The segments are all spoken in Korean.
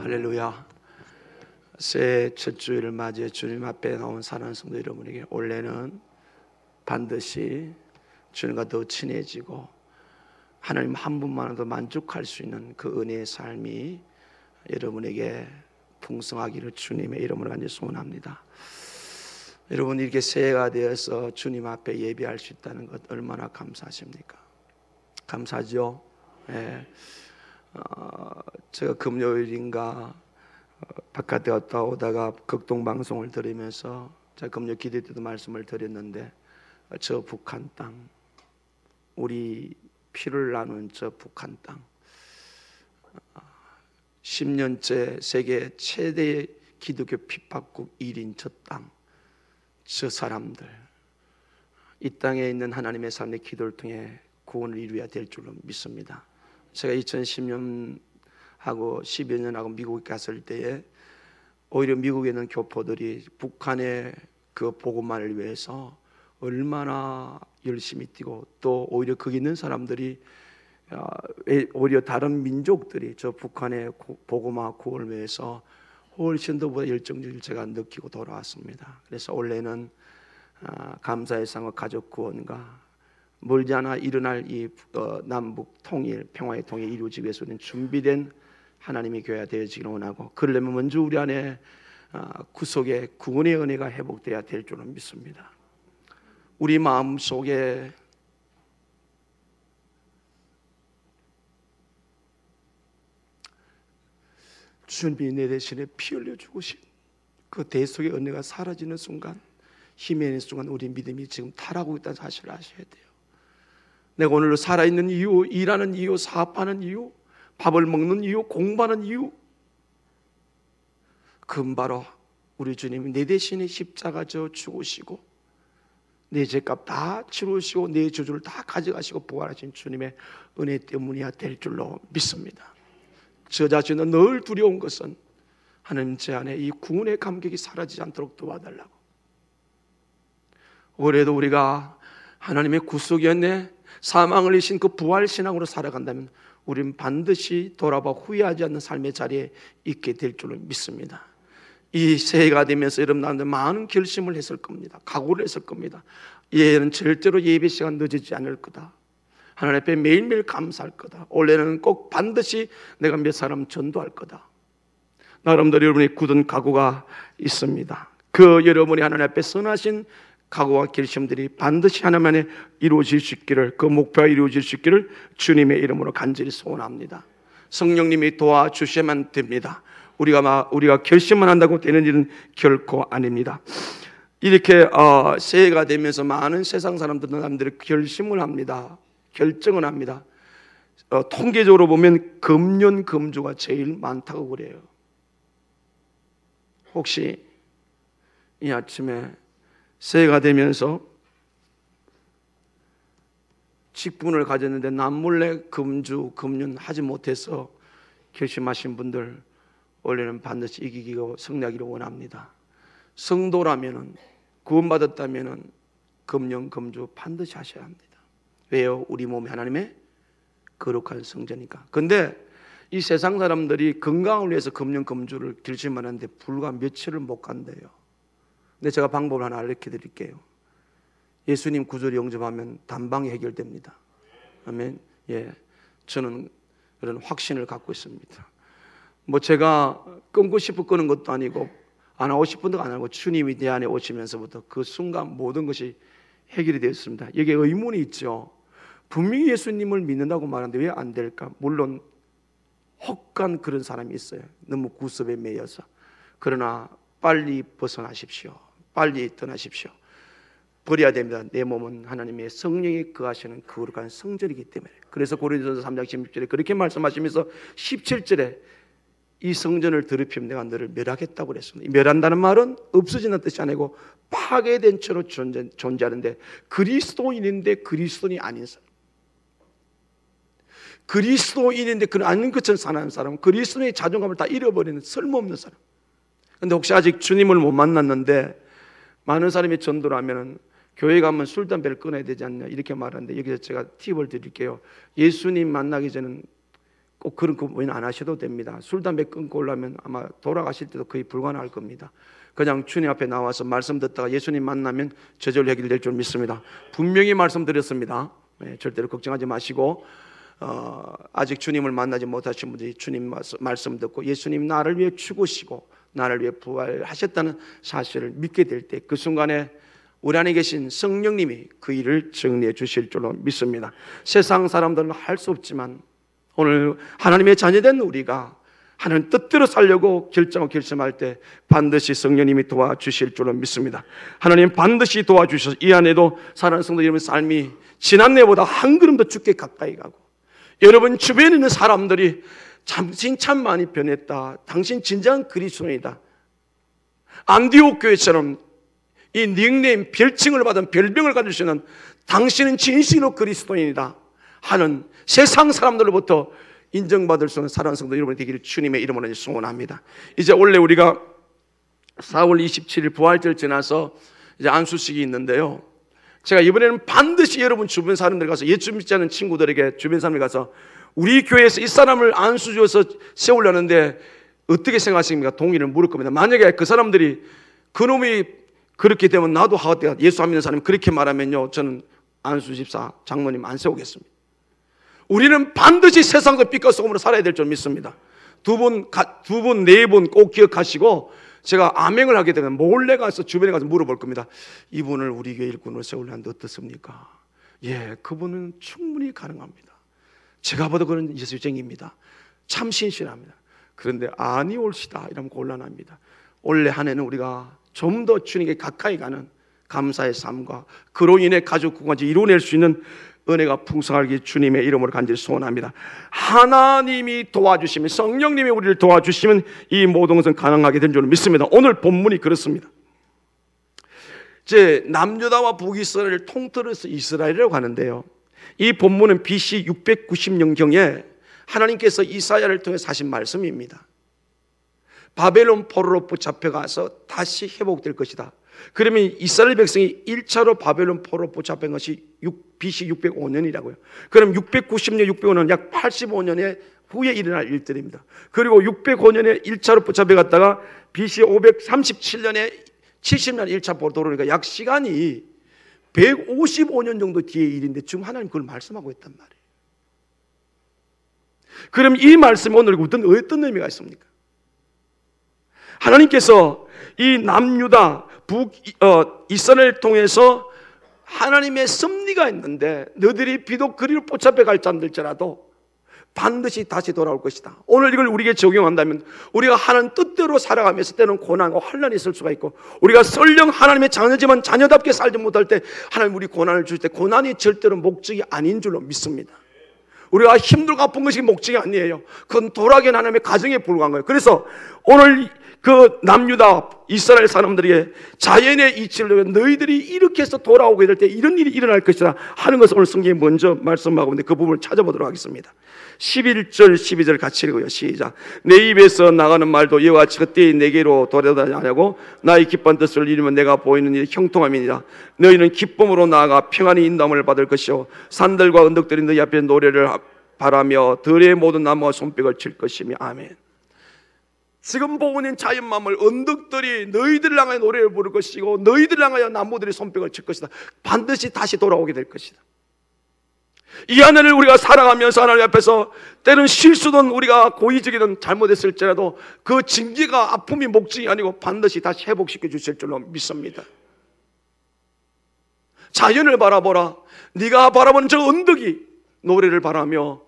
할렐루야. 새해 첫 주일을 맞이해 주님 앞에 나온 사랑하는 성도 여러분에게 올해는 반드시 주님과 더 친해지고 하나님 한 분만으로도 만족할 수 있는 그 은혜의 삶이 여러분에게 풍성하기를 주님의 이름으로 간절히 소원합니다. 여러분, 이렇게 새해가 되어서 주님 앞에 예배할 수 있다는 것 얼마나 감사하십니까? 감사하죠? 네. 제가 금요일인가 바깥에 갔다 오다가 극동방송을 들으면서 제가 금요 기도 때도 말씀을 드렸는데, 저 북한 땅, 우리 피를 나눈 저 북한 땅, 10년째 세계 최대의 기독교 핍박국 1인 저 땅, 저 사람들, 이 땅에 있는 하나님의 삶의 기도를 통해 구원을 이루어야 될 줄로 믿습니다. 제가 2010년하고 10여 년하고 미국에 갔을 때에 오히려 미국에 있는 교포들이 북한의 그 복음만을 위해서 얼마나 열심히 뛰고, 또 오히려 거기 있는 사람들이 오히려 다른 민족들이 저 북한의 복음화 구원을 위해서 훨씬 더보다 열정적으로 제가 느끼고 돌아왔습니다. 그래서 올해는 감사의 상과 가족 구원과 멀지 않아 일어날 이 남북 통일, 평화의 통일이 이루어지기 위해서는 준비된 하나님의 교회가 되어지기를 원하고, 그러려면 먼저 우리 안에 구속의 구원의 은혜가 회복되어야 될 줄로 믿습니다. 우리 마음 속에 주님이 내 대신에 피 흘려 죽으신 그 대속의 은혜가 사라지는 순간, 힘이 있는 순간 우리 믿음이 지금 타락하고 있다는 사실을 아셔야 돼요. 내가 오늘로 살아있는 이유, 일하는 이유, 사업하는 이유, 밥을 먹는 이유, 공부하는 이유, 그건 바로 우리 주님이 내 대신에 십자가 져 죽으시고 내 죄값 다 치르시고 내 저주를 다 가져가시고 부활하신 주님의 은혜 때문이야 될 줄로 믿습니다. 저 자신은 늘 두려운 것은 하나님 제 안에 이 구원의 감격이 사라지지 않도록 도와달라고. 올해도 우리가 하나님의 구속이었네, 사망을 이신 그 부활신앙으로 살아간다면 우리는 반드시 돌아봐 후회하지 않는 삶의 자리에 있게 될 줄로 믿습니다. 이 새해가 되면서 여러분 나한테 많은 결심을 했을 겁니다. 각오를 했을 겁니다. 얘는 절대로 예배 시간 늦어지지 않을 거다. 하나님 앞에 매일매일 감사할 거다. 올해는 꼭 반드시 내가 몇 사람 전도할 거다. 나름대로 여러분의 굳은 각오가 있습니다. 그 여러분이 하나님 앞에 선하신 각오와 결심들이 반드시 하나님 안에 이루어질 수 있기를, 그 목표가 이루어질 수 있기를 주님의 이름으로 간절히 소원합니다. 성령님이 도와주셔야만 됩니다. 우리가 결심만 한다고 되는 일은 결코 아닙니다. 이렇게 새해가 되면서 많은 세상 사람들이 결심을 합니다. 결정을 합니다. 통계적으로 보면 금년 금주가 제일 많다고 그래요. 혹시 이 아침에 새해가 되면서 직분을 가졌는데 남몰래 금주, 금년 하지 못해서 결심하신 분들, 원래는 반드시 이기고 승리하기를 원합니다. 성도라면은, 구원받았다면은 금년, 금주 반드시 하셔야 합니다. 왜요? 우리 몸이 하나님의 거룩한 성전이니까. 근데 이 세상 사람들이 건강을 위해서 금년, 금주를 결심하는데 불과 며칠을 못 간대요. 근데 제가 방법을 하나 알려 드릴게요. 예수님 구주를 영접하면 단방에 해결됩니다. 아멘. 예, 저는 그런 확신을 갖고 있습니다. 뭐 제가 끊고 싶어 끊은 것도 아니고 안 하고 싶은 것도 안 하고 주님이 내 안에 오시면서부터 그 순간 모든 것이 해결이 되었습니다. 여기에 의문이 있죠. 분명히 예수님을 믿는다고 말하는데 왜 안 될까? 물론 혹한 그런 사람이 있어요. 너무 구습에 매여서. 그러나 빨리 벗어나십시오. 빨리 떠나십시오. 버려야 됩니다. 내 몸은 하나님의 성령이 거하시는 거룩한 성전이기 때문에. 그래서 고린도전서 3장 16절에 그렇게 말씀하시면서 17절에 이 성전을 더럽히면 내가 너를 멸하겠다고 그랬습니다. 멸한다는 말은 없어진다는 뜻이 아니고 파괴된 채로 존재하는데, 그리스도인인데 그리스도인이 아닌 사람, 그리스도인인데 그 아닌 것처럼 사는 사람, 그리스도인의 자존감을 다 잃어버리는 쓸모없는 사람. 그런데 혹시 아직 주님을 못 만났는데 많은 사람이 전도를 하면은 교회 가면 술, 담배를 끊어야 되지 않냐 이렇게 말하는데, 여기서 제가 팁을 드릴게요. 예수님 만나기 전에는 꼭 그런 고민 안 하셔도 됩니다. 술, 담배 끊고 오려면 아마 돌아가실 때도 거의 불가능할 겁니다. 그냥 주님 앞에 나와서 말씀 듣다가 예수님 만나면 저절로 해결될 줄 믿습니다. 분명히 말씀드렸습니다. 절대로 걱정하지 마시고 아직 주님을 만나지 못하신 분들이 주님 말씀 듣고 예수님 나를 위해 죽으시고 나를 위해 부활하셨다는 사실을 믿게 될 때 그 순간에 우리 안에 계신 성령님이 그 일을 정리해 주실 줄로 믿습니다. 세상 사람들은 할 수 없지만 오늘 하나님의 자녀된 우리가 하나님 뜻대로 살려고 결정하고 결심할 때 반드시 성령님이 도와주실 줄로 믿습니다. 하나님 반드시 도와주셔서 이 안에도 사랑하는 성도 여러분의 삶이 지난해보다 한 걸음 더 주께 가까이 가고 여러분 주변에 있는 사람들이 당신 참 많이 변했다, 당신 진정한 그리스도인이다, 안디옥 교회처럼 이 닉네임 별칭을 받은 별명을 가질 수 있는 당신은 진실로 그리스도인이다 하는 세상 사람들로부터 인정받을 수 있는 사랑하는 성도 여러분이 되기를 주님의 이름으로 소원합니다. 이제 원래 우리가 4월 27일 부활절 지나서 이제 안수식이 있는데요, 제가 이번에는 반드시 여러분 주변 사람들 가서 예수 믿지 않는 친구들에게 주변 사람들 가서 우리 교회에서 이 사람을 안수 주어서 세우려는데 어떻게 생각하십니까? 동의를 물을 겁니다. 만약에 그 사람들이 그놈이 그렇게 되면 나도 하겠다, 예수 안 믿는 사람이 그렇게 말하면요, 저는 안수 집사 장모님 안 세우겠습니다. 우리는 반드시 세상과 빛과 소금으로 살아야 될 줄 믿습니다. 두 번, 네 번 꼭 기억하시고 제가 아멘을 하게 되면 몰래 가서 주변에 가서 물어볼 겁니다. 이분을 우리 교회 일꾼으로 세우려는데 어떻습니까? 예, 그분은 충분히 가능합니다. 제가 봐도 그런 예수쟁이입니다. 참 신실합니다. 그런데 아니 올시다 이러면 곤란합니다. 올해 한 해는 우리가 좀 더 주님께 가까이 가는 감사의 삶과 그로 인해 가족 구간지 이루어낼 수 있는 은혜가 풍성하게 주님의 이름으로 간절히 소원합니다. 하나님이 도와주시면, 성령님이 우리를 도와주시면 이 모든 것은 가능하게 된 줄 믿습니다. 오늘 본문이 그렇습니다. 이제 남유다와 북이스라엘을 통틀어서 이스라엘이라고 하는데요, 이 본문은 BC 690년경에 하나님께서 이사야를 통해 하신 말씀입니다. 바벨론 포로로 잡혀가서 다시 회복될 것이다. 그러면 이스라엘 백성이 1차로 바벨론 포로 잡힌 것이 BC 605년이라고요. 그럼 690년, 605년 약 85년의 후에 일어날 일들입니다. 그리고 605년에 1차로 잡혀갔다가 BC 537년에 70년 1차 포로로 오니까 약 시간이 155년 정도 뒤의 일인데 지금 하나님 그걸 말씀하고 있단 말이에요. 그럼 이 말씀이 오늘 어떤 의미가 있습니까? 하나님께서 이 남유다 이스라엘을 통해서 하나님의 섭리가 있는데 너희들이 비록 그리로 붙잡혀 갈 자들지라도 반드시 다시 돌아올 것이다. 오늘 이걸 우리에게 적용한다면 우리가 하나님 뜻대로 살아가면서 때는 고난과 환난이 있을 수가 있고, 우리가 설령 하나님의 자녀지만 자녀답게 살지 못할 때 하나님 우리 고난을 줄 때 고난이 절대로 목적이 아닌 줄로 믿습니다. 우리가 힘들고 아픈 것이 목적이 아니에요. 그건 돌아가는 하나님의 가정에 불과한 거예요. 그래서 오늘 그 남유다 이스라엘 사람들에게 자연의 이치를 너희들이 이렇게 해서 돌아오게 될 때 이런 일이 일어날 것이다 하는 것을 오늘 성경에 먼저 말씀하고 있는데 그 부분을 찾아보도록 하겠습니다. 11절 12절 같이 읽어요. 시작. 내 입에서 나가는 말도 이와 같이 그때에 내게로 돌아다니지 않냐고 나의 기쁜 뜻을 이루면 내가 보이는 일이 형통함이니라. 너희는 기쁨으로 나아가 평안히 인도함을 받을 것이요 산들과 언덕들이 너희 앞에 노래를 바라며 들의 모든 나무와 손뼉을 칠 것이며. 아멘. 지금 보고 있는 자연만물 언덕들이 너희들을 향하여 노래를 부를 것이고 너희들을 향하여 나무들이 손뼉을 칠 것이다. 반드시 다시 돌아오게 될 것이다. 이 하늘을 우리가 살아가면서 하나님 앞에서 때는 실수든 우리가 고의적이든 잘못했을지라도 그 징계가 아픔이 목적이 아니고 반드시 다시 회복시켜 주실 줄로 믿습니다. 자연을 바라보라. 네가 바라보는 저 언덕이 노래를 바라며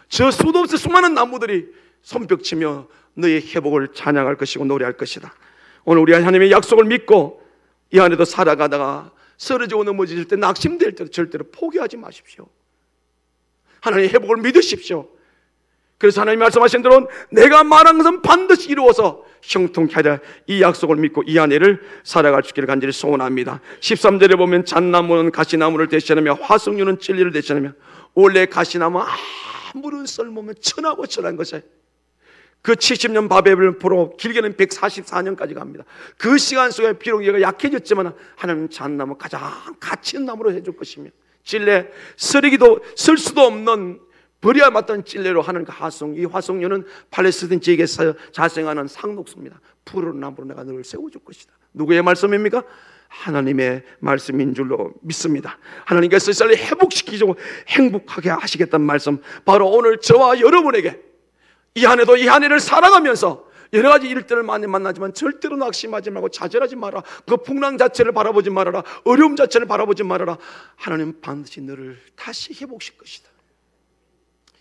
저 수도 없이 수많은 나무들이 손뼉치며 너의 회복을 찬양할 것이고 노래할 것이다. 오늘 우리 하나님의 약속을 믿고 이 안에도 살아가다가 쓰러지고 넘어질 때 낙심될 때도 절대로 포기하지 마십시오. 하나님의 회복을 믿으십시오. 그래서 하나님 말씀하신 대로 내가 말한 것은 반드시 이루어서 형통케 하라. 이 약속을 믿고 이 안에를 살아갈 수 있기를 간절히 소원합니다. 13절에 보면 잣나무는 가시나무를 대신하며 화석류는 진리를 대신하며 원래 가시나무 아무런 쓸모없는 천하고 천한 것에 그 70년 바벨론 포로 길게는 144년까지 갑니다. 그 시간 속에 비록 얘가 약해졌지만 하나님 잣나무 가장 가치 있는 나무로 해줄 것이며 진래 쓰레기도 쓸 수도 없는 버려야 마땅한 찔레로 하는 그 화송, 이 화송류는 팔레스틴 지역에서 자생하는 상록수입니다. 푸른 나무로 내가 너를 세워줄 것이다. 누구의 말씀입니까? 하나님의 말씀인 줄로 믿습니다. 하나님께서 이스라엘을 회복시키고 행복하게 하시겠다는 말씀, 바로 오늘 저와 여러분에게 이 한 해도 이 한 해를 살아가면서 여러 가지 일들을 많이 만나지만 절대로 낙심하지 말고 좌절하지 마라. 그 풍랑 자체를 바라보지 말아라. 어려움 자체를 바라보지 말아라. 하나님은 반드시 너를 다시 회복시킬 것이다.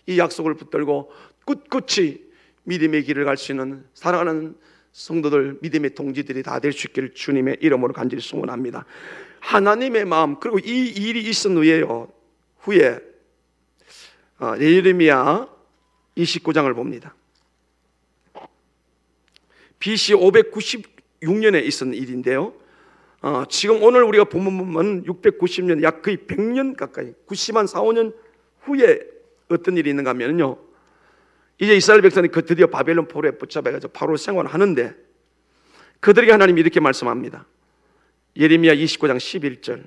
이 약속을 붙들고 꿋꿋이 믿음의 길을 갈 수 있는 사랑하는 성도들, 믿음의 동지들이 다 될 수 있기를 주님의 이름으로 간절히 소원합니다. 하나님의 마음, 그리고 이 일이 있은 후에 예레미야 29장을 봅니다. BC 596년에 있었던 일인데요, 지금 오늘 우리가 본문 보면 690년, 약 거의 100년 가까이, 90한 4, 5년 후에 어떤 일이 있는가 하면요, 이제 이스라엘 백성이 드디어 바벨론 포로에 붙잡혀가지고 바로 생활하는데, 그들에게 하나님이 이렇게 말씀합니다. 예레미야 29장 11절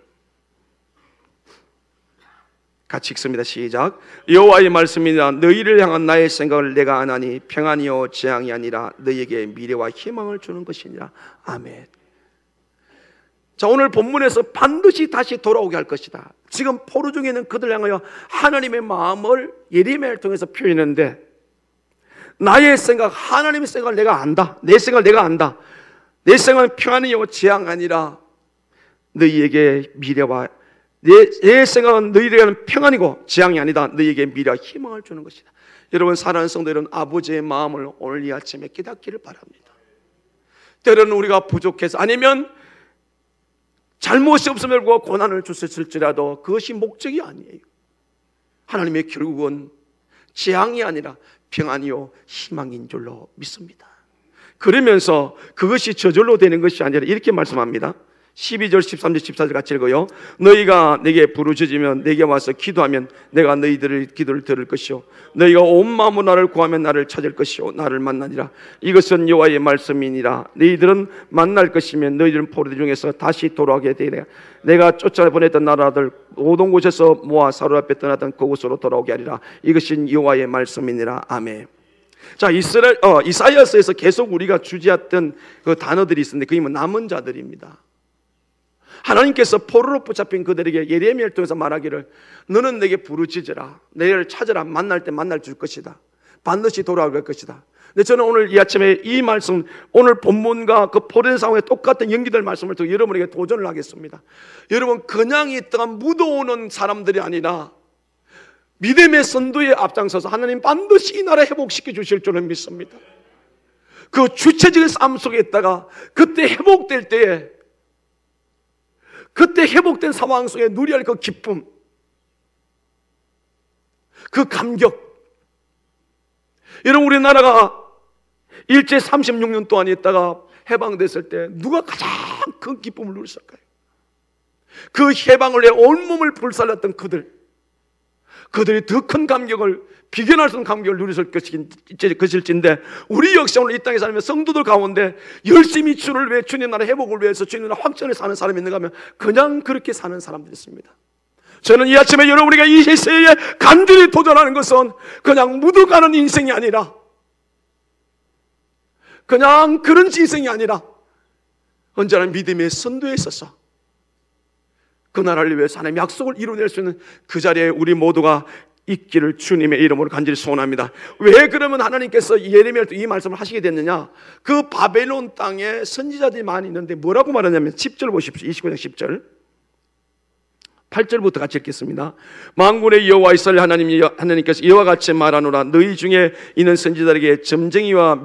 같이 읽습니다. 시작. 여호와의 말씀이니라. 너희를 향한 나의 생각을 내가 아나니 평안이요 재앙이 아니라 너희에게 미래와 희망을 주는 것이니라. 아멘. 자, 오늘 본문에서 반드시 다시 돌아오게 할 것이다. 지금 포로 중에 있는 그들 향하여 하나님의 마음을 예레미야를 통해서 표현했는데, 나의 생각, 하나님의 생각을 내가 안다. 내 생각을 내가 안다. 내 생각은 평안이요 재앙 아니라 너희에게 미래와, 내 생각은 너희에게는 평안이고 재앙이 아니다. 너희에게 미래와 희망을 주는 것이다. 여러분, 사랑하는 성도 여러분, 아버지의 마음을 오늘 이 아침에 깨닫기를 바랍니다. 때로는 우리가 부족해서, 아니면 잘못이 없음을 보고 고난을 주셨을지라도 그것이 목적이 아니에요. 하나님의 결국은 재앙이 아니라 평안이요 희망인 줄로 믿습니다. 그러면서 그것이 저절로 되는 것이 아니라 이렇게 말씀합니다. 12절, 13절, 14절 같이 읽어요. 너희가 내게 부르짖으면 내게 와서 기도하면 내가 너희들의 기도를 들을 것이요 너희가 온 마음으로 나를 구하면 나를 찾을 것이요 나를 만나니라. 이것은 여호와의 말씀이니라. 너희들은 만날 것이면 너희들은 포로들 중에서 다시 돌아오게 되리라. 내가 쫓아보냈던 나라들 모든 곳에서 모아 사로잡혀 떠났던 그곳으로 돌아오게 하리라. 이것은 여호와의 말씀이니라. 아멘. 자, 이사야서에서 계속 우리가 주지했던 그 단어들이 있었는데 그게 뭐 남은 자들입니다. 하나님께서 포로로 붙잡힌 그들에게 예레미야를 통해서 말하기를, 너는 내게 부르짖으라. 내를 찾으라. 만날 때 만날 줄 것이다. 반드시 돌아올 것이다. 근데 저는 오늘 이 아침에 이 말씀, 오늘 본문과 그 포로된 상황에 똑같은 연기될 말씀을 통해 여러분에게 도전을 하겠습니다. 여러분, 그냥 있다가 묻어오는 사람들이 아니라 믿음의 선두에 앞장서서 하나님 반드시 이 나라 회복시켜 주실 줄은 믿습니다. 그 주체적인 삶 속에 있다가 그때 회복될 때에, 그때 회복된 상황 속에 누려야 할 그 기쁨, 그 감격. 여러분, 우리나라가 일제 36년 동안 있다가 해방됐을 때 누가 가장 큰 기쁨을 누렸을까요? 그 해방을 위해 온몸을 불살랐던 그들이 더 큰 감격을, 비견할 수 없는 감격을 누렸을 것일진데, 우리 역시 오늘 이 땅에 살면 성도들 가운데 열심히 주를 위해, 주님 나라 회복을 위해서 주님 나라 확전에 사는 사람이 있는가 하면 그냥 그렇게 사는 사람들이 있습니다. 저는 이 아침에 여러분에게 이 시세에 간절히 도전하는 것은 그냥 묻어가는 인생이 아니라, 그냥 그런 인생이 아니라 언제나 믿음의 선두에 있어서 그 나라를 위해서 하나님의 약속을 이루어낼 수 있는 그 자리에 우리 모두가 있기를 주님의 이름으로 간절히 소원합니다. 왜 그러면 하나님께서 예레미야를 이 말씀을 하시게 됐느냐? 그 바벨론 땅에 선지자들이 많이 있는데 뭐라고 말하냐면 10절 보십시오. 29장 10절 8절부터 같이 읽겠습니다. 만군의 여호와 이스라엘 하나님께서 이와 같이 말하노라. 너희 중에 있는 선지자들에게 점쟁이에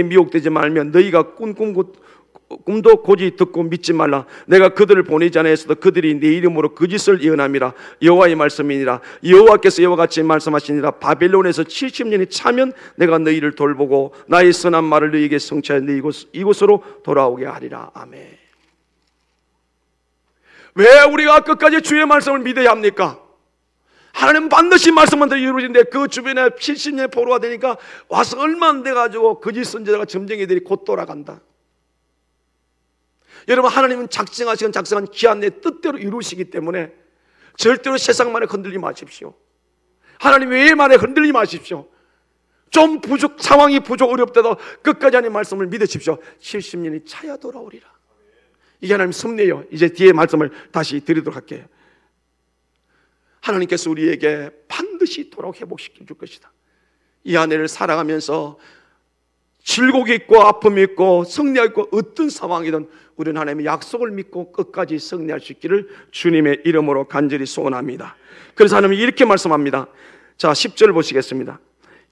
미혹되지 말면 너희가 꿈도 고지 듣고 믿지 말라. 내가 그들을 보내지 않았어도 그들이 내 이름으로 거짓을 예언함이라. 여호와의 말씀이니라. 여호와께서 이와 같이 말씀하시니라. 바벨론에서 70년이 차면 내가 너희를 돌보고 나의 선한 말을 너희에게 성취하여 이곳으로 돌아오게 하리라. 아멘. 왜 우리가 끝까지 주의 말씀을 믿어야 합니까? 하나님은 반드시 말씀만 이루어지는데 그 주변에 70년의 포로가 되니까 와서 얼마 안 돼가지고 거짓 선지자가 점쟁이들이 곧 돌아간다. 여러분, 하나님은 작정한 기한 내 뜻대로 이루시기 때문에 절대로 세상만에 흔들리지 마십시오. 하나님 외에만에 흔들리지 마십시오. 좀 상황이 어렵다도 끝까지 하나님 말씀을 믿으십시오. 70년이 차야 돌아오리라. 이게 하나님 섭리예요. 이제 뒤에 말씀을 다시 드리도록 할게요. 하나님께서 우리에게 반드시 돌아오게 회복시켜 줄 것이다. 이 한 해를 살아가면서 질곡이 있고 아픔이 있고 승리하고 있고 어떤 상황이든 우리는 하나님의 약속을 믿고 끝까지 승리할 수 있기를 주님의 이름으로 간절히 소원합니다. 그래서 하나님이 이렇게 말씀합니다. 자, 10절 보시겠습니다.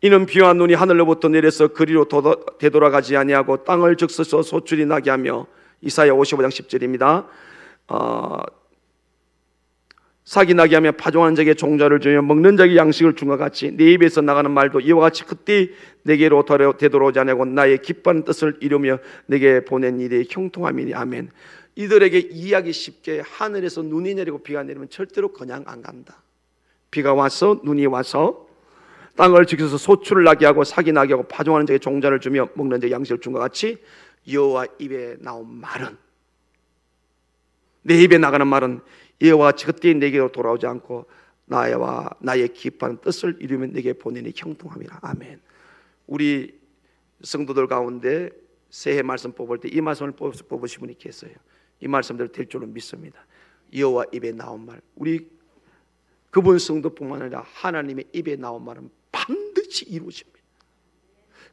이는 비와 눈이 하늘로부터 내려서 그리로 되돌아가지 아니하고 땅을 적셔서 소출이 나게 하며, 이사야 55장 10절입니다. 삭이 나게 하며 파종하는 자에게 종자를 주며 먹는 자에게 양식을 준 것 같이 내 입에서 나가는 말도 이와 같이 그때 내게로 되돌아오지 아니하고 나의 기뻐하는 뜻을 이루며 내게 보낸 일이 형통함이니. 아멘. 이들에게 이해하기 쉽게 하늘에서 눈이 내리고 비가 내리면 절대로 그냥 안 간다. 비가 와서 눈이 와서 땅을 지켜서 소출을 나게 하고 삭이 나게 하고 파종하는 자에게 종자를 주며 먹는 자에게 양식을 준 것 같이 여호와 입에 나온 말은, 내 입에 나가는 말은 여호와 같이 그때 내게로 돌아오지 않고 나의 기뻐하는 뜻을 이루면 내게 보내니 형통함이라. 아멘. 우리 성도들 가운데 새해 말씀 뽑을 때 이 말씀을 뽑으신 분이 계세요. 이 말씀대로 될 줄로 믿습니다. 여호와 입에 나온 말, 우리 그분 성도뿐만 아니라 하나님의 입에 나온 말은 반드시 이루어집니다.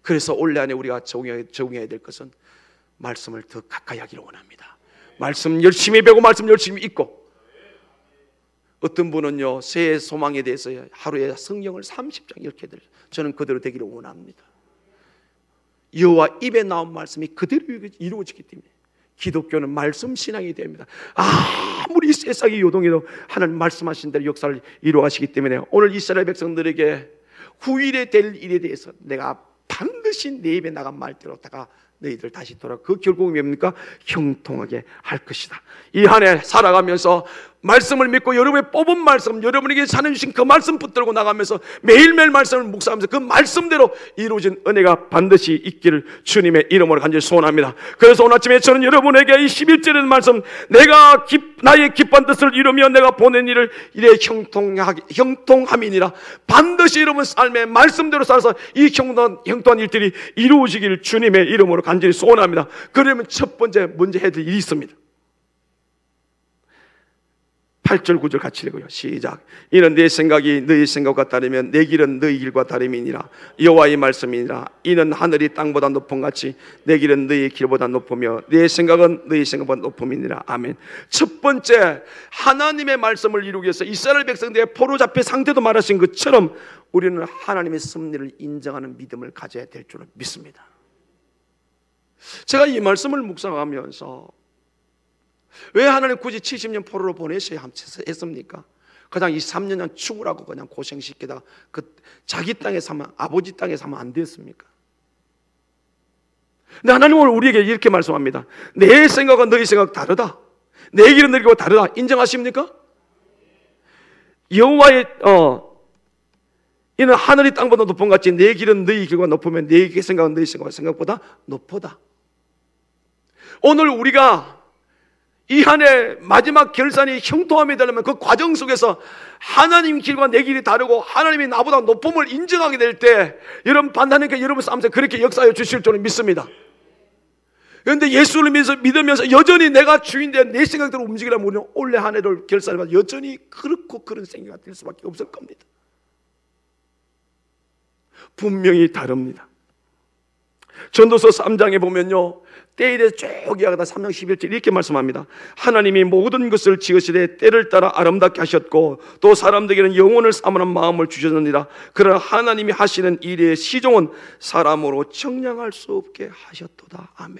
그래서 올해 안에 우리가 적용해야 될 것은 말씀을 더 가까이 하기를 원합니다. 말씀 열심히 배우고 말씀 열심히 읽고, 어떤 분은요 새해 소망에 대해서 하루에 성경을 30장 읽게 돼요. 저는 그대로 되기를 원합니다. 여호와 입에 나온 말씀이 그대로 이루어지기 때문에 기독교는 말씀 신앙이 됩니다. 아무리 세상이 요동해도 하나님 말씀하신 대로 역사를 이루어가시기 때문에 오늘 이스라엘 백성들에게 후일에 될 일에 대해서 내가 반드시 내 입에 나간 말대로다가 너희들 다시 돌아, 그 결국은 뭡니까? 형통하게 할 것이다. 이 한 해 살아가면서 말씀을 믿고 여러분의 뽑은 말씀, 여러분에게 전해주신 그 말씀 붙들고 나가면서 매일매일 말씀을 묵상하면서 그 말씀대로 이루어진 은혜가 반드시 있기를 주님의 이름으로 간절히 소원합니다. 그래서 오늘 아침에 저는 여러분에게 이 11절의 말씀, 내가 나의 기쁜 뜻을 이루며 내가 보낸 일을 이래 형통함이니라, 반드시 여러분 삶의 말씀대로 살아서 이 형통한 일들이 이루어지기를 주님의 이름으로 간절히 소원합니다. 그러면 첫 번째 먼저 해야 될 일이 있습니다. 8절 9절 같이 읽어요. 시작. 이는 내 생각이 너희 생각과 다르면 내 길은 너희 길과 다름이니라. 여호와의 말씀이니라. 이는 하늘이 땅보다 높음 같이 내 길은 너희 길보다 높으며 내 생각은 너희 생각보다 높음이니라. 아멘. 첫 번째, 하나님의 말씀을 이루기 위해서 이스라엘 백성들의 포로 잡힌 상태도 말하신 것처럼 우리는 하나님의 섭리를 인정하는 믿음을 가져야 될 줄을 믿습니다. 제가 이 말씀을 묵상하면서 왜 하나님 굳이 70년 포로로 보내셔야 했습니까? 그냥 23년 죽으라고 그냥 고생시키다가 자기 땅에 사면, 아버지 땅에 사면 안 됐습니까? 근데 하나님은 오늘 우리에게 이렇게 말씀합니다. 내 생각은 너희 생각 다르다. 내 길은 너희 길과 다르다. 인정하십니까? 여호와의 이는 하늘이 땅보다 높은 같이 내 길은 너희 길과 높으면 내 생각은 너희 생각보다 높다. 오늘 우리가 이 한 해 마지막 결산이 형통함이 되려면 그 과정 속에서 하나님 길과 내 길이 다르고 하나님이 나보다 높음을 인정하게 될 때 여러분 하나님께 여러분 삶에서 그렇게 역사해 주실 줄은 믿습니다. 그런데 예수를 믿으면서 여전히 내가 주인데 내 생각대로 움직이려면 우리는 올해 한 해를 결산하면 여전히 그렇고 그런 생각이 될 수밖에 없을 겁니다. 분명히 다릅니다. 전도서 3장에 보면요, 때에 대해서 쭉 이야기하다 3장 11절 이렇게 말씀합니다. 하나님이 모든 것을 지으시되 때를 따라 아름답게 하셨고 또 사람들에게는 영혼을 삼으는 마음을 주셨느니라. 그러나 하나님이 하시는 일의 시종은 사람으로 청량할 수 없게 하셨도다. 아멘.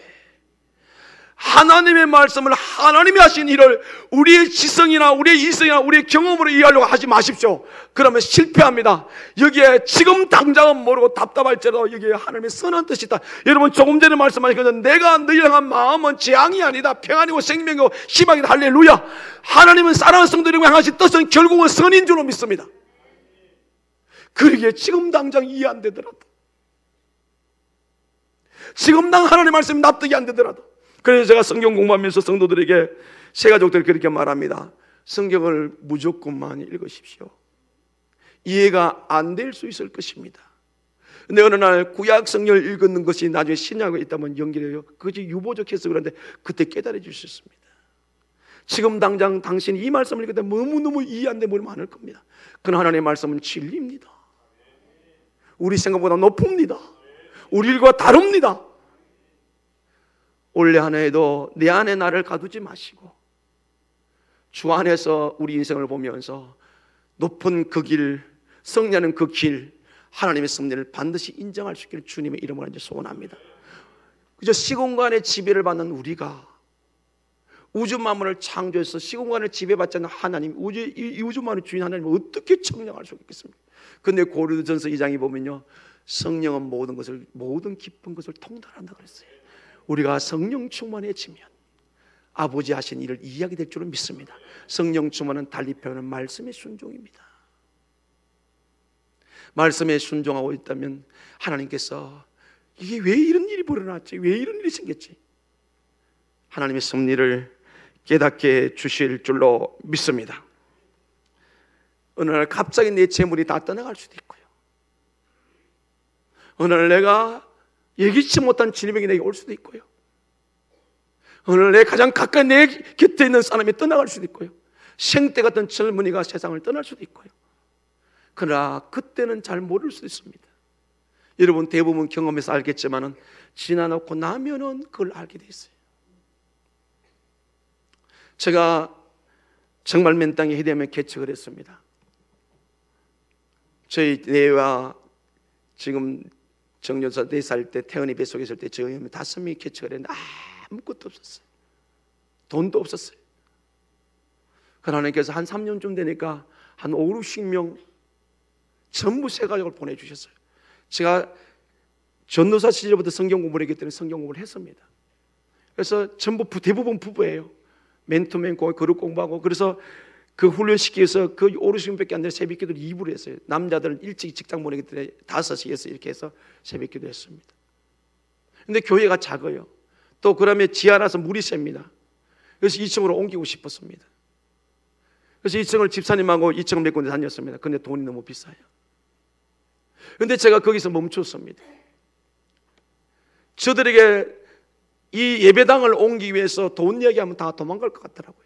하나님의 말씀을 하나님이 하신 일을 우리의 지성이나 우리의 이성이나 우리의 경험으로 이해하려고 하지 마십시오. 그러면 실패합니다. 여기에 지금 당장은 모르고 답답할지라도 여기에 하나님의 선한 뜻이 있다. 여러분 조금 전에 말씀하셨거든요. 내가 너희를 향한 마음은 재앙이 아니다. 평안이고 생명이고 희망이다. 할렐루야. 하나님은 사랑하는 성도들을 향하신 뜻은 결국은 선인 줄로 믿습니다. 그러기에 지금 당장 이해 안 되더라도, 지금 당 하나님의 말씀이 납득이 안 되더라도, 그래서 제가 성경 공부하면서 성도들에게 새 가족들 그렇게 말합니다. 성경을 무조건 많이 읽으십시오. 이해가 안 될 수 있을 것입니다. 근데 어느 날 구약 성경을 읽는 것이 나중에 신약에 있다면 연결해요. 그것이 유보적해서 그런데 그때 깨달아질 수 있습니다. 지금 당장 당신이 이 말씀을 읽을 때 너무너무 이해 안 되는 분이 많을 겁니다. 그러나 하나님의 말씀은 진리입니다. 우리 생각보다 높습니다. 우리 일과 다릅니다. 올해 한 해에도 내 안에 나를 가두지 마시고 주 안에서 우리 인생을 보면서 높은 그 길, 승리하는 그 길, 하나님의 섭리를 반드시 인정할 수 있기를 주님의 이름으로 이제 소원합니다. 그저 시공간의 지배를 받는 우리가 우주 만물을 창조해서 시공간을 지배받지 않는 하나님, 이 우주 만물의 주인 하나님을 어떻게 청량할 수 있겠습니까? 근데 고린도전서 2장에 보면요, 성령은 모든 깊은 것을 통달한다 그랬어요. 우리가 성령 충만해지면 아버지 하신 일을 이해하게 될 줄은 믿습니다. 성령 충만은 달리 표현은 말씀의 순종입니다. 말씀에 순종하고 있다면 하나님께서 이게 왜 이런 일이 벌어났지? 왜 이런 일이 생겼지? 하나님의 섭리를 깨닫게 주실 줄로 믿습니다. 어느 날 갑자기 내 재물이 다 떠나갈 수도 있고요. 어느 날 내가 예기치 못한 질병이 내게 올 수도 있고요. 어느 날 내 가장 가까이 내 곁에 있는 사람이 떠나갈 수도 있고요. 생때 같은 젊은이가 세상을 떠날 수도 있고요. 그러나 그때는 잘 모를 수도 있습니다. 여러분 대부분 경험해서 알겠지만은 지나놓고 나면은 그걸 알게 돼 있어요. 제가 정말 맨 땅에 해대면 개척을 했습니다. 저희 내와 지금 정여사 4살 때 태연이 뱃속에 있을 때 저희 5명이 개척을 했는데 아무것도 없었어요. 돈도 없었어요. 하나님께서 한 3년쯤 되니까 한 5, 60명 전부 새 가족을 보내주셨어요. 제가 전도사 시절부터 성경 공부를 했기 때문에 성경 공부를 했습니다. 그래서 전부 대부분 부부예요. 맨투맨 그룹 공부하고, 그래서 그 훈련시키기 위해서 그 5, 60명밖에 안 되는 새벽기도를 2부로 했어요. 남자들은 일찍 직장 보내기 때문에 5시에서 이렇게 해서 새벽기도 했습니다. 근데 교회가 작아요. 또 그다음에 지하라서 물이 셉니다. 그래서 2층으로 옮기고 싶었습니다. 그래서 2층을 집사님하고 2층을 몇 군데 다녔습니다. 근데 돈이 너무 비싸요. 근데 제가 거기서 멈췄습니다. 저들에게 이 예배당을 옮기기 위해서 돈 이야기하면 다 도망갈 것 같더라고요.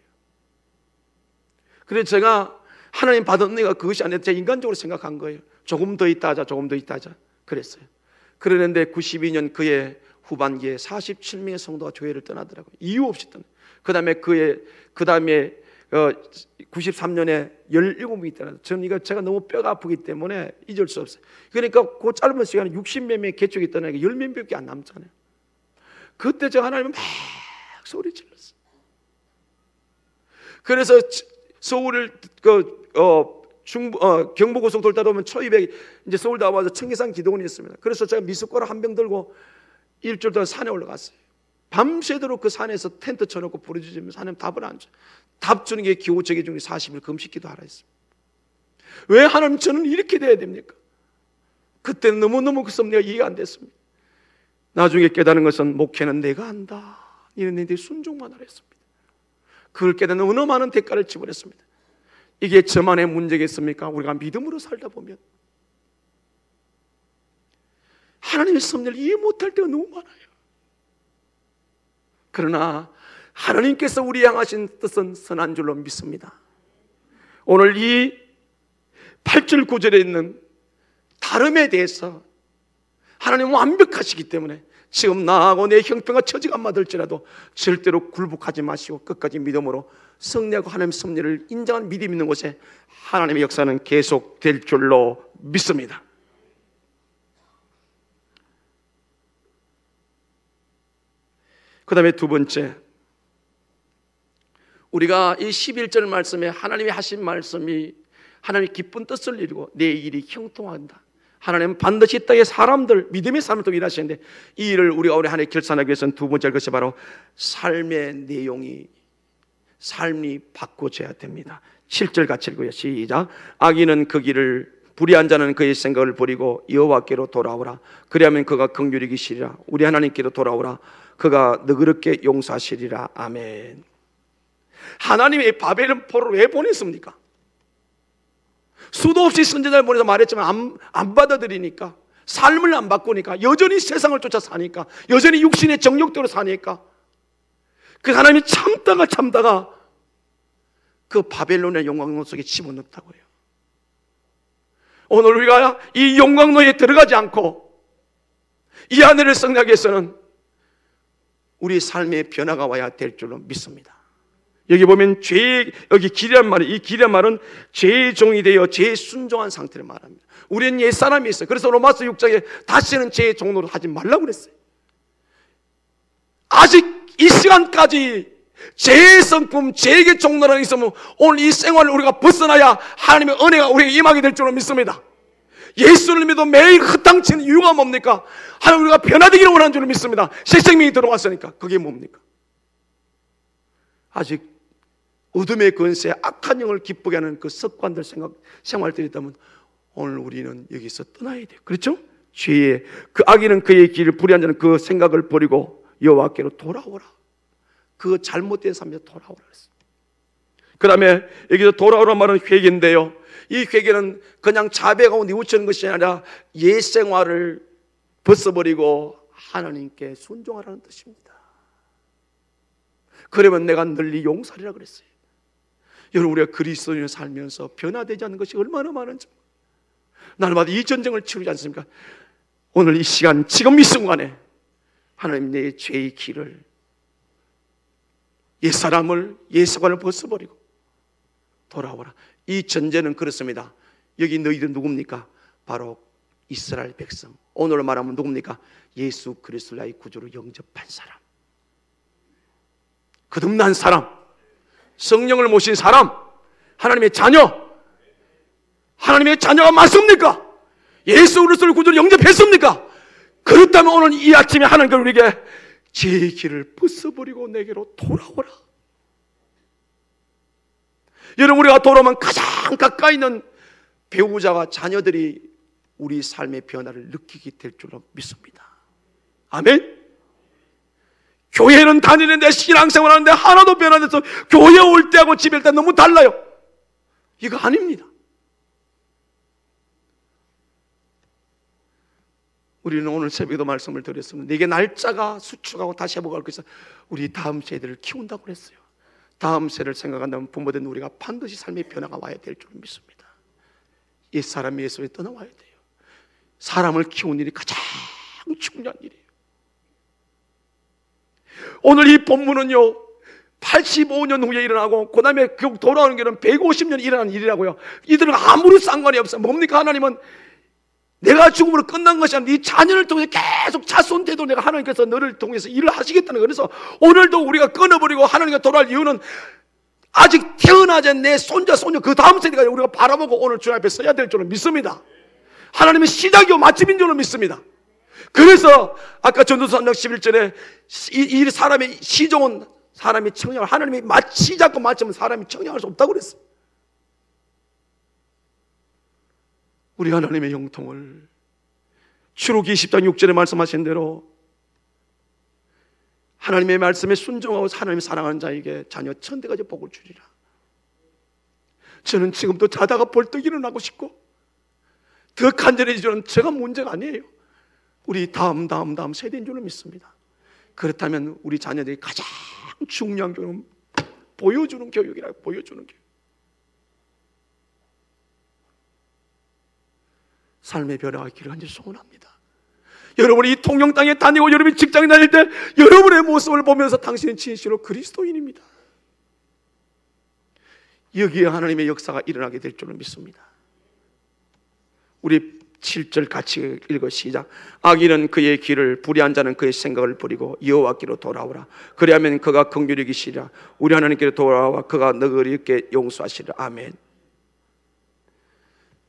그래서 제가 하나님 받은 은혜가 그것이 아니라 제가 인간적으로 생각한 거예요. 조금 더 있다 하자, 조금 더 있다 하자 그랬어요. 그러는데 92년 그해 후반기에 47명의 성도가 교회를 떠나더라고요. 이유 없이 떠나. 그 다음에 93년에 17명이 떠나서 저는 이거 제가 너무 뼈가 아프기 때문에 잊을 수 없어요. 그러니까 그 짧은 시간에 60몇 명의 개척이 떠나니까 10명밖에 안 남잖아요. 그때 제가 하나님은 막 소리 질렀어요. 그래서 서울을 경부고속도로 따라오면 초입에 이제 서울 다 와서 청계산 기도원이 있습니다. 그래서 제가 미숫가루 한 병 들고 일주일 동안 산에 올라갔어요. 밤새도록 그 산에서 텐트 쳐놓고 부르짖으면 하나님 답을 안 줘요. 답 주는 게 기호제기 중에 40일 금식 기도하라 했습니다. 왜 하나님 저는 이렇게 돼야 됩니까? 그때는 너무너무 그 섭리가 이해가 안 됐습니다. 나중에 깨달은 것은 목회는 내가 한다. 이런 내 순종만 하라 했습니다. 그걸 깨닫는 어느 많은 대가를 지불했습니다. 이게 저만의 문제겠습니까? 우리가 믿음으로 살다 보면 하나님의 섭리를 이해 못할 때가 너무 많아요. 그러나 하나님께서 우리 향하신 뜻은 선한 줄로 믿습니다. 오늘 이 8절 9절에 있는 다름에 대해서 하나님은 완벽하시기 때문에 지금 나하고 내 형편과 처지가 안 맞을지라도 절대로 굴복하지 마시고 끝까지 믿음으로 승리하고 하나님의 섭리를 인정한 믿음이 있는 곳에 하나님의 역사는 계속될 줄로 믿습니다. 그 다음에 두 번째, 우리가 이 11절 말씀에 하나님이 하신 말씀이 하나님의 기쁜 뜻을 이루고 내 일이 형통한다. 하나님은 반드시 땅의 사람들, 믿음의 사람들 일하시는데 이 일을 우리가 올해 한 해 결산하기 위해서는 두 번째 것이 바로 삶의 내용이, 삶이 바꿔져야 됩니다. 7절 같이 읽고요. 시작. 악인은 그 길을, 불의한 자는 그의 생각을 버리고 여호와께로 돌아오라. 그리하면 그가 긍휼히 계시리라. 우리 하나님께로 돌아오라. 그가 너그럽게 용서하시리라. 아멘. 하나님의 바벨론 포로를 왜 보냈습니까? 수도 없이 선지자를 보내서 말했지만 안 받아들이니까, 삶을 안 바꾸니까, 여전히 세상을 쫓아 사니까, 여전히 육신의 정욕대로 사니까, 그 하나님이 참다가 그 바벨론의 용광로 속에 집어넣었다고 해요. 오늘 우리가 이 용광로에 들어가지 않고 이 하늘을 성취하기 위해서는 우리 삶의 변화가 와야 될 줄로 믿습니다. 여기 보면 여기 길이란 말이, 이 길이란 말은 죄의 종이 되어 죄의 순종한 상태를 말합니다. 우리는 옛 사람이 있어요. 그래서 로마서 6장에 다시는 죄의 종로를 하지 말라고 그랬어요. 아직 이 시간까지 죄의 성품, 죄의 종로라는 게 있으면 오늘 이 생활을 우리가 벗어나야 하나님의 은혜가 우리에게 임하게 될 줄로 믿습니다. 예수를 믿어 매일 허탕치는 이유가 뭡니까? 하나님 우리가 변화되기를 원하는 줄로 믿습니다. 새 생명이 들어왔으니까. 그게 뭡니까? 아직 어둠의 권세, 악한 영을 기쁘게 하는 그 습관들, 생활들이 있다면 오늘 우리는 여기서 떠나야 돼요. 그렇죠? 죄의 그 악인은 그의 길을, 불의한 자는 그 생각을 버리고 여호와께로 돌아오라. 그 잘못된 삶에서 돌아오라 그랬어요. 그 다음에 여기서 돌아오라 말은 회개인데요, 이 회개는 그냥 자배 가운데 우치는 것이 아니라 옛 생활을 벗어버리고 하나님께 순종하라는 뜻입니다. 그러면 내가 널리 용서하리라 그랬어요. 여러분, 우리가 그리스도인을 살면서 변화되지 않는 것이 얼마나 많은지, 날마다 이 전쟁을 치르지 않습니까? 오늘 이 시간, 지금 이 순간에 하나님, 내 죄의 길을, 옛사람을, 옛습관을 벗어버리고 돌아오라. 이 전제는 그렇습니다. 여기 너희들 누굽니까? 바로 이스라엘 백성, 오늘 말하면 누굽니까? 예수 그리스도를 나의 구주로 영접한 사람, 거듭난 사람, 성령을 모신 사람, 하나님의 자녀. 하나님의 자녀가 맞습니까? 예수 그리스도를 구주로 영접했습니까? 그렇다면 오늘 이 아침에 하나님께서 우리에게 죄의 길을 벗어버리고 내게로 돌아오라. 여러분, 우리가 돌아오면 가장 가까이 있는 배우자와 자녀들이 우리 삶의 변화를 느끼게 될 줄로 믿습니다. 아멘. 교회는 다니는데, 신앙생활 하는데 하나도 변화돼서 교회 올 때하고 집에 올 때 너무 달라요. 이거 아닙니다. 우리는 오늘 새벽에도 말씀을 드렸습니다. 내게 날짜가 수축하고 다시 회복할 것이서 우리 다음 세대를 키운다고 그랬어요. 다음 세대를 생각한다면 부모된 우리가 반드시 삶의 변화가 와야 될 줄 믿습니다. 옛사람이 예수에 떠나와야 돼요. 사람을 키우는 일이 가장 중요한 일이에요. 오늘 이 본문은요, 85년 후에 일어나고 그 다음에 돌아오는 길은 150년 일어나는 일이라고요. 이들은 아무리 상관이 없어요. 뭡니까? 하나님은 내가 죽음으로 끝난 것이 아니라 네 자녀를 통해 계속 자손 때도 내가 하나님께서 너를 통해서 일을 하시겠다는 거예요. 그래서 오늘도 우리가 끊어버리고 하나님께 돌아갈 이유는 아직 태어나지 않은 내 손자, 손녀, 그 다음 세대까지 우리가 바라보고 오늘 주님 앞에 서야 될 줄로 믿습니다. 하나님의 시작이요 마침인 줄로 믿습니다. 그래서 아까 전도서 11절에 이 사람의 시종은 사람이 청량을, 하나님이 시작과 마침은 사람이 청량할 수 없다고 그랬어요. 우리 하나님의 형통을 출애굽기 20장 6절에 말씀하신 대로 하나님의 말씀에 순종하고 하나님을 사랑하는 자에게 자녀 1000대까지 복을 주리라. 저는 지금도 자다가 벌떡 일어나고 싶고 더 간절해지는 제가 문제가 아니에요. 우리 다음 세대인 줄로 믿습니다. 그렇다면 우리 자녀들이 가장 중요한 교육은 보여주는 교육이라고. 보여주는 교육. 삶의 변화가 길어간지 소원합니다. 여러분이 이 통영 땅에 다니고 여러분이 직장에 다닐 때 여러분의 모습을 보면서 당신은 진실로 그리스도인입니다. 여기에 하나님의 역사가 일어나게 될 줄을 믿습니다. 우리 7절 같이 읽어 시작. 악인은 그의 길을, 불의한 자는 그의 생각을 버리고 여호와께로 돌아오라. 그리하면 그가 긍휼히 여기시리라. 우리 하나님께로 돌아와 그가 너희를 있게 용서하시리라. 아멘.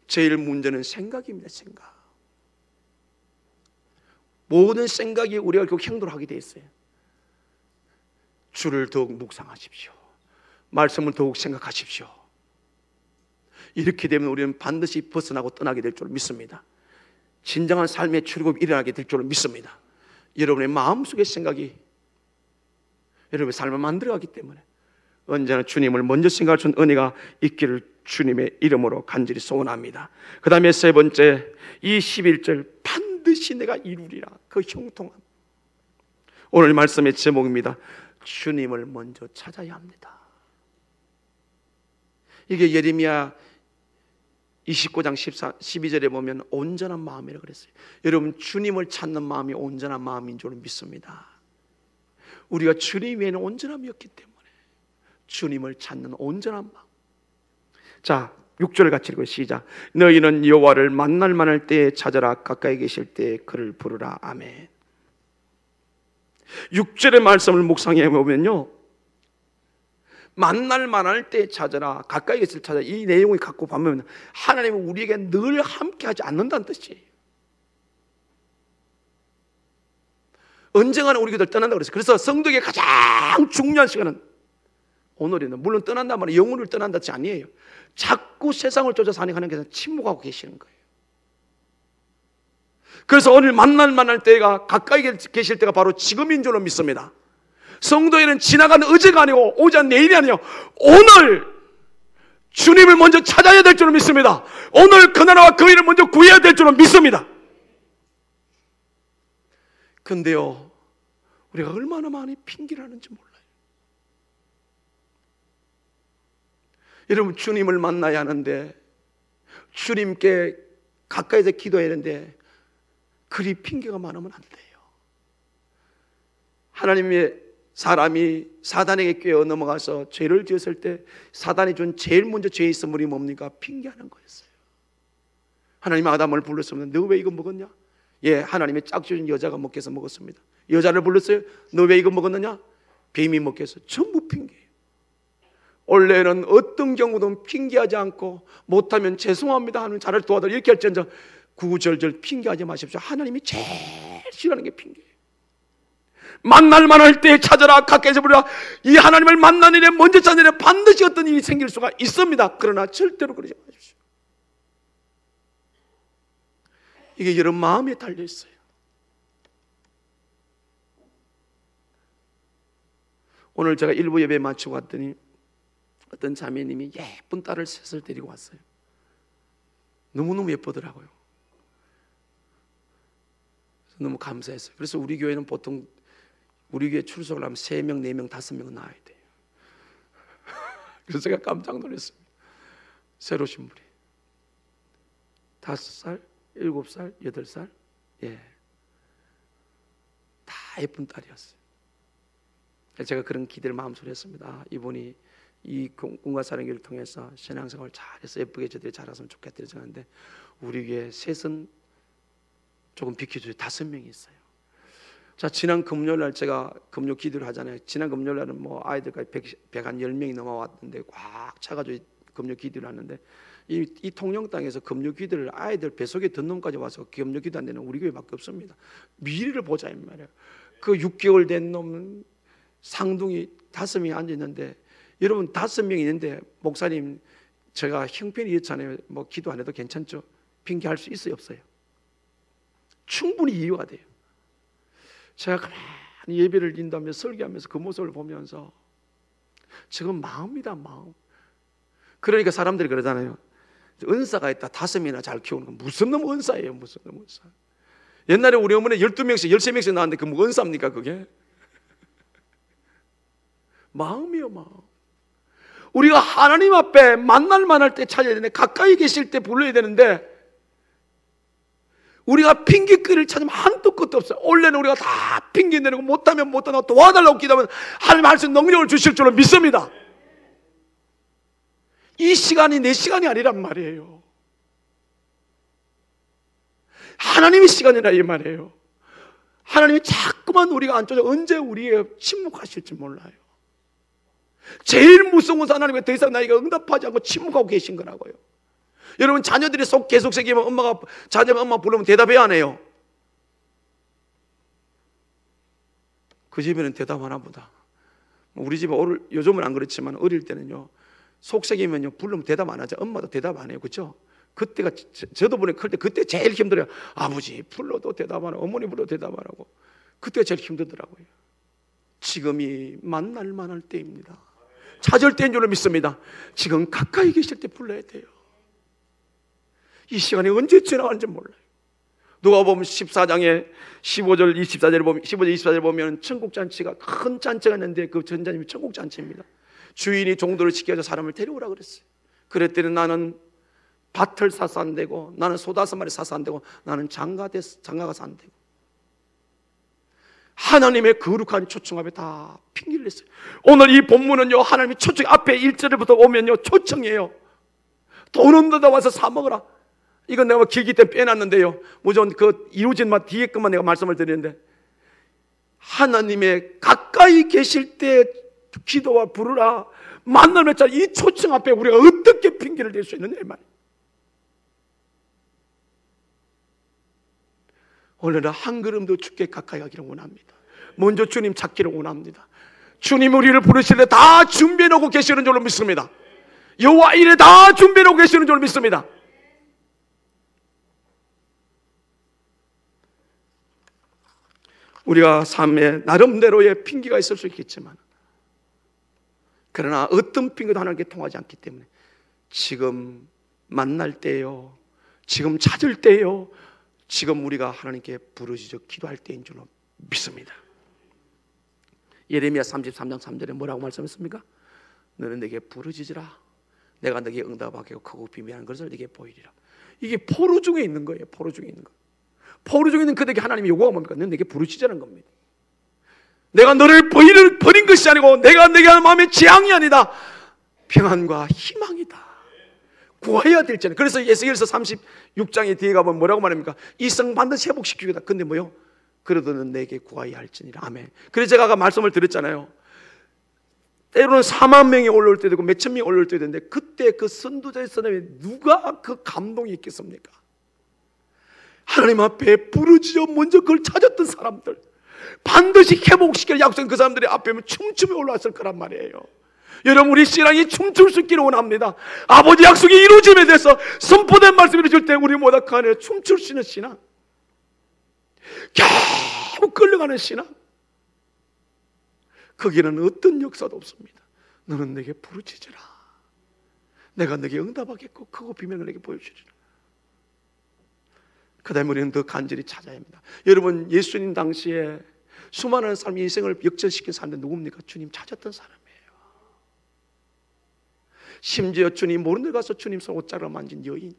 제일 문제는 생각입니다. 생각. 모든 생각이 우리가 결국 행동을 하게 돼 있어요. 주를 더욱 묵상하십시오. 말씀을 더욱 생각하십시오. 이렇게 되면 우리는 반드시 벗어나고 떠나게 될 줄 믿습니다. 진정한 삶의 출애굽이 일어나게 될 줄 믿습니다. 여러분의 마음속의 생각이 여러분의 삶을 만들어가기 때문에 언제나 주님을 먼저 생각할 수 있는 은혜가 있기를 주님의 이름으로 간절히 소원합니다. 그 다음에 세 번째, 이 11절 반드시 내가 이루리라. 그 형통함. 오늘 말씀의 제목입니다. 주님을 먼저 찾아야 합니다. 이게 예레미야 29장 12절에 보면 온전한 마음이라고 그랬어요. 여러분, 주님을 찾는 마음이 온전한 마음인 줄 믿습니다. 우리가 주님 외에는 온전함이 없기 때문에 주님을 찾는 온전한 마음. 자, 6절 같이 읽고 시작. 너희는 여호와를 만날 만할 때에 찾아라. 가까이 계실 때에 그를 부르라. 아멘. 6절의 말씀을 묵상해 보면요, 만날 만할 때 찾아라, 가까이 계실 찾아라, 이 내용을 갖고 보면 하나님은 우리에게 늘 함께하지 않는다는 뜻이에요. 언젠가는 우리 교회를 떠난다고 그랬어요. 그래서 성도에게 가장 중요한 시간은 오늘이는, 물론 떠난다는 말은 영혼을 떠난다는 뜻이 아니에요. 자꾸 세상을 쫓아서 하나님께서 침묵하고 계시는 거예요. 그래서 오늘 만날 때가, 가까이 계실 때가 바로 지금인 줄로 믿습니다. 성도에는 지나간 어제가 아니고 오전 내일이 아니요, 오늘 주님을 먼저 찾아야 될 줄로 믿습니다. 오늘 그 나라와 그 일을 먼저 구해야 될 줄로 믿습니다. 근데요, 우리가 얼마나 많이 핑계를 하는지 몰라요. 여러분, 주님을 만나야 하는데, 주님께 가까이서 기도해야 하는데 그리 핑계가 많으면 안 돼요. 하나님의 사람이 사단에게 꿰어 넘어가서 죄를 지었을 때 사단이 준 제일 먼저 죄의 선물이 뭡니까? 핑계하는 거였어요. 하나님 아담을 불렀으면 너 왜 이거 먹었냐? 예, 하나님의 짝지어준 여자가 먹게 해서 먹었습니다. 여자를 불렀어요. 너 왜 이거 먹었느냐? 뱀이 먹게 해서. 전부 핑계예요. 원래는 어떤 경우도 핑계하지 않고 못하면 죄송합니다 하는 자를 도와달라 이렇게 할지언정 구구절절 핑계하지 마십시오. 하나님이 제일 싫어하는 게 핑계예요. 만날 만할 때 찾아라, 가까이서 부르라. 이 하나님을 만나는 일에 먼저 찾는 일에 반드시 어떤 일이 생길 수가 있습니다. 그러나 절대로 그러지 마십시오. 이게 여러분 마음에 달려 있어요. 오늘 제가 일부 예배 마치고 갔더니 어떤 자매님이 예쁜 딸을 셋을 데리고 왔어요. 너무너무 예쁘더라고요. 너무 감사했어요. 그래서 우리 교회는 보통 우리 교회 출석을 하면 3명, 4명, 5명은 나와야 돼요. 그래서 제가 깜짝 놀랐습니다. 새로 신부리 5살, 7살, 8살, 예, 다 예쁜 딸이었어요. 제가 그런 기대를 마음속에 했습니다. 아, 이분이 이 공과사랑교를 통해서 신앙생활을 잘해서 예쁘게 저들이 자랐으면 좋겠다 생각하는데 우리 교회 셋은 조금 비켜줘요. 5명이 있어요. 자, 지난 금요일날 제가 금요 기도를 하잖아요. 지난 금요일날은 뭐 아이들까지 110명이 넘어왔는데 꽉 차가지고 금요 기도를 하는데 이 통영땅에서 금요 기도를 아이들 뱃속에 든 놈까지 와서 금요 기도 안 되는 우리 교회밖에 없습니다. 미래를 보자 이 말이에요. 그 6개월 된 놈은 상둥이 5명이 앉아있는데, 여러분 5명이 있는데 목사님 제가 형편이 이렇잖아요. 뭐 기도 안 해도 괜찮죠? 핑계할 수 있어요, 없어요? 충분히 이유가 돼요. 제가 가만히 예배를 인도하며 설교하면서 그 모습을 보면서 지금 마음이다, 마음. 그러니까 사람들이 그러잖아요. 은사가 있다, 5명이나 잘 키우는 건 무슨 놈 은사예요, 무슨 놈 은사. 옛날에 우리 어머니 12명씩 13명씩 나왔는데 그 뭐 은사입니까 그게? 마음이요, 마음. 우리가 하나님 앞에 만날 만할 때 찾아야 되는데, 가까이 계실 때 불러야 되는데, 우리가 핑계거리를 찾으면 한도 끝도 없어요. 원래는 우리가 다 핑계 내고 못하면 못하고 도와달라고 기도하면 하나님 할 수 있는 능력을 주실 줄로 믿습니다. 이 시간이 내 시간이 아니란 말이에요. 하나님의 시간이라 이 말이에요. 하나님이 자꾸만 우리가 안 쫓아 언제 우리의 침묵하실지 몰라요. 제일 무서운 것은 하나님이 더 이상 나에게 응답하지 않고 침묵하고 계신 거라고요. 여러분 자녀들이 속 계속 새기면 엄마가 자녀가 엄마 부르면 대답해야 안 해요. 그 집에는 대답 하나 보다. 우리 집은 요즘은 안 그렇지만 어릴 때는요, 속 새기면요 부르면 대답 안 하죠. 엄마도 대답 안 해요, 그렇죠? 그때가 저도 보니 클 때 그때 제일 힘들어요. 아버지 불러도 대답 안 하고 어머니 불러도 대답 안 하고 그때가 제일 힘들더라고요. 지금이 만날 만할 때입니다. 찾을 때인 줄로 믿습니다. 지금 가까이 계실 때 불러야 돼요. 이 시간이 언제 지나가는지 몰라요. 누가복음 14장에 15절 24절을 보면 15절 24절을 보면 천국 잔치가 큰 잔치가 있는데 그 전자님이 천국 잔치입니다. 주인이 종들을 지켜서 사람을 데려오라 그랬어요. 그랬더니 나는 밭을 사서 안 되고, 나는 소 5마리 사서 안 되고, 나는 장가가 사서 안 되고, 하나님의 거룩한 초청 앞에 다 핑계를 냈어요. 오늘 이 본문은요, 하나님이 초청 앞에 1절부터 오면요, 초청이에요. 돈 없는 데 와서 사 먹어라. 이건 내가 길기 때문에 빼놨는데요, 무조건 그 이루어진 말 뒤에 것만 내가 말씀을 드리는데, 하나님의 가까이 계실 때 기도와 부르라 만나는 자, 이 초청 앞에 우리가 어떻게 핑계를 댈 수 있느냐 이 말이에요. 오늘은 한 걸음도 주께 가까이 가기를 원합니다. 먼저 주님 찾기를 원합니다. 주님 우리를 부르실 때 다 준비해 놓고 계시는 줄로 믿습니다. 여호와 이래 다 준비해 놓고 계시는 줄로 믿습니다. 우리가 삶에 나름대로의 핑계가 있을 수 있겠지만, 그러나 어떤 핑계도 하나님께 통하지 않기 때문에 지금 만날 때요, 지금 찾을 때요, 지금 우리가 하나님께 부르짖어 기도할 때인 줄로 믿습니다. 예레미야 33장 3절에 뭐라고 말씀했습니까? 너는 내게 부르짖으라. 내가 너에게 응답하고 크고 비밀한 것을 네게 보이리라. 이게 포로 중에 있는 거예요. 포로 중에 있는 거. 포로 중에 있는 그들에게 하나님이 요구가 뭡니까? 너는 내게 부르짖으라는 겁니다. 내가 너를 버린 것이 아니고 내가 내게 하는 마음의 재앙이 아니다. 평안과 희망이다. 구해야 될 자는. 그래서 에스겔서 36장에 뒤에 가보면 뭐라고 말합니까? 이 성 반드시 회복시키겠다. 근데 뭐요? 그래도 는 내게 구하여야 할지니라. 아멘. 그래서 제가 아까 말씀을 드렸잖아요. 때로는 4만 명이 올라올 때도 있고 몇천 명이 올라올 때도 있는데, 그때 그 선두자의 선함에 누가 그 감동이 있겠습니까? 하나님 앞에 부르짖어 먼저 그걸 찾았던 사람들, 반드시 회복시킬 약속한 그 사람들이 앞에 오면 춤추며 올라왔을 거란 말이에요. 여러분, 우리 신앙이 춤출 수 있기를 원합니다. 아버지 약속이 이루어짐에 대해서 선포된 말씀을 줄 때 우리 모두 그 안에 춤출 수 있는 신앙, 겨우 끌려가는 신앙, 거기는 어떤 역사도 없습니다. 너는 내게 부르짖으라. 내가 너에게 응답하겠고 크고 비밀을 내게 보여주리라. 그 다음에 우리는 더 간절히 찾아야 합니다. 여러분, 예수님 당시에 수많은 사람이 인생을 역전시킨 사람들 누굽니까? 주님 찾았던 사람이에요. 심지어 주님 모르는 데 가서 주님 손 옷자락을 만진 여인,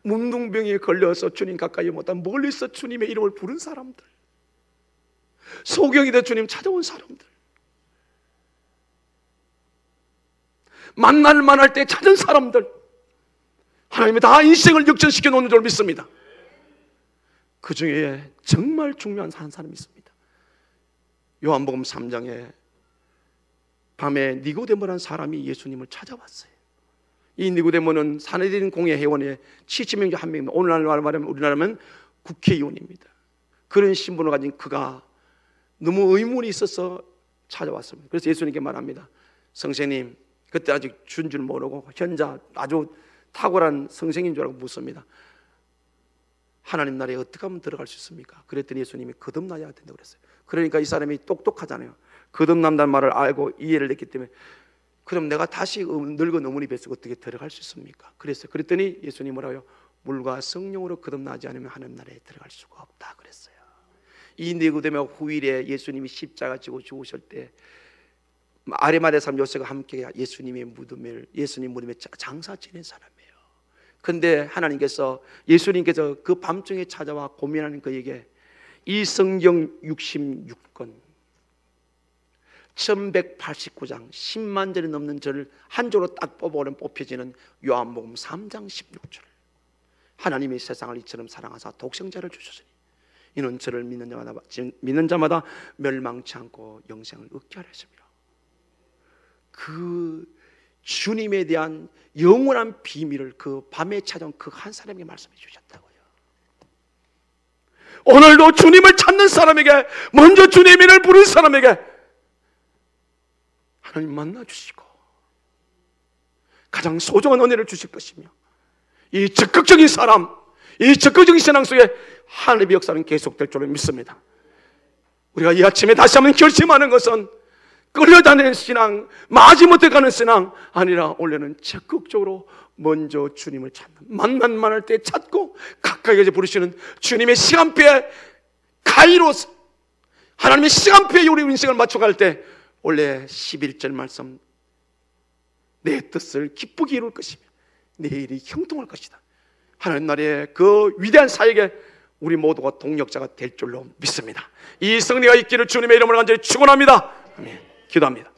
문둥병에 걸려서 주님 가까이 못한 멀리서 주님의 이름을 부른 사람들, 소경이 돼 주님 찾아온 사람들, 만날 만할 때 찾은 사람들, 하나님이 다 인생을 역전시켜 놓는 줄 믿습니다. 그 중에 정말 중요한 한 사람이 있습니다. 요한복음 3장에 밤에 니고데모라는 사람이 예수님을 찾아왔어요. 이 니고데모는 사내들인 공회 회원의 70명 중 한 명입니다. 오늘날 말하면 우리나라면 국회의원입니다. 그런 신분을 가진 그가 너무 의문이 있어서 찾아왔습니다. 그래서 예수님께 말합니다. 선생님, 그때 아직 준 줄 모르고 현자 아주 탁월한 선생인 줄 알고 묻습니다. 하나님 나라에 어떻게 하면 들어갈 수 있습니까? 그랬더니 예수님이 거듭나야 된다고 그랬어요. 그러니까 이 사람이 똑똑하잖아요. 거듭난다는 말을 알고 이해를 했기 때문에, 그럼 내가 다시 늙은 어머니 뱃속에 어떻게 들어갈 수 있습니까? 그랬어요. 그랬더니 예수님 뭐라고요? 물과 성령으로 거듭나지 않으면 하나님 나라에 들어갈 수가 없다 그랬어요. 이 니고데모 후일에 예수님이 십자가 지고 죽으실 때 아리마대 사람 요셉과 함께 예수님 무덤에 장사 지낸 사람이에요. 근데 하나님께서, 예수님께서 그 밤중에 찾아와 고민하는 그에게 이 성경 66권 1189장 10만 절이 넘는 절을 한 조로 딱 뽑아오면 뽑혀지는 요한복음 3장 16절, 하나님이 세상을 이처럼 사랑하사 독생자를 주셨으니 이는 저를 믿는 자마다 멸망치 않고 영생을 얻게 하려 하십니다. 그 주님에 대한 영원한 비밀을 그 밤에 찾아온 그 한 사람에게 말씀해 주셨다고요. 오늘도 주님을 찾는 사람에게, 먼저 주님의 이름을 부른 사람에게 하나님 만나주시고 가장 소중한 은혜를 주실 것이며, 이 적극적인 사람, 이 적극적인 신앙 속에 하나님의 역사는 계속될 줄을 믿습니다. 우리가 이 아침에 다시 한번 결심하는 것은 끌려다니는 신앙, 마지못해 가는 신앙 아니라 원래는 적극적으로 먼저 주님을 찾는, 만난만 할 때 찾고 가까이에서 부르시는 주님의 시간표에 가이로서 하나님의 시간표에 우리 인생을 맞춰갈 때 원래 11절 말씀, 내 뜻을 기쁘게 이룰 것이며 내 일이 형통할 것이다. 하나님 나라의 그 위대한 사역에 우리 모두가 동력자가 될 줄로 믿습니다. 이 승리가 있기를 주님의 이름으로 간절히 축원합니다. 아멘. 기도합니다.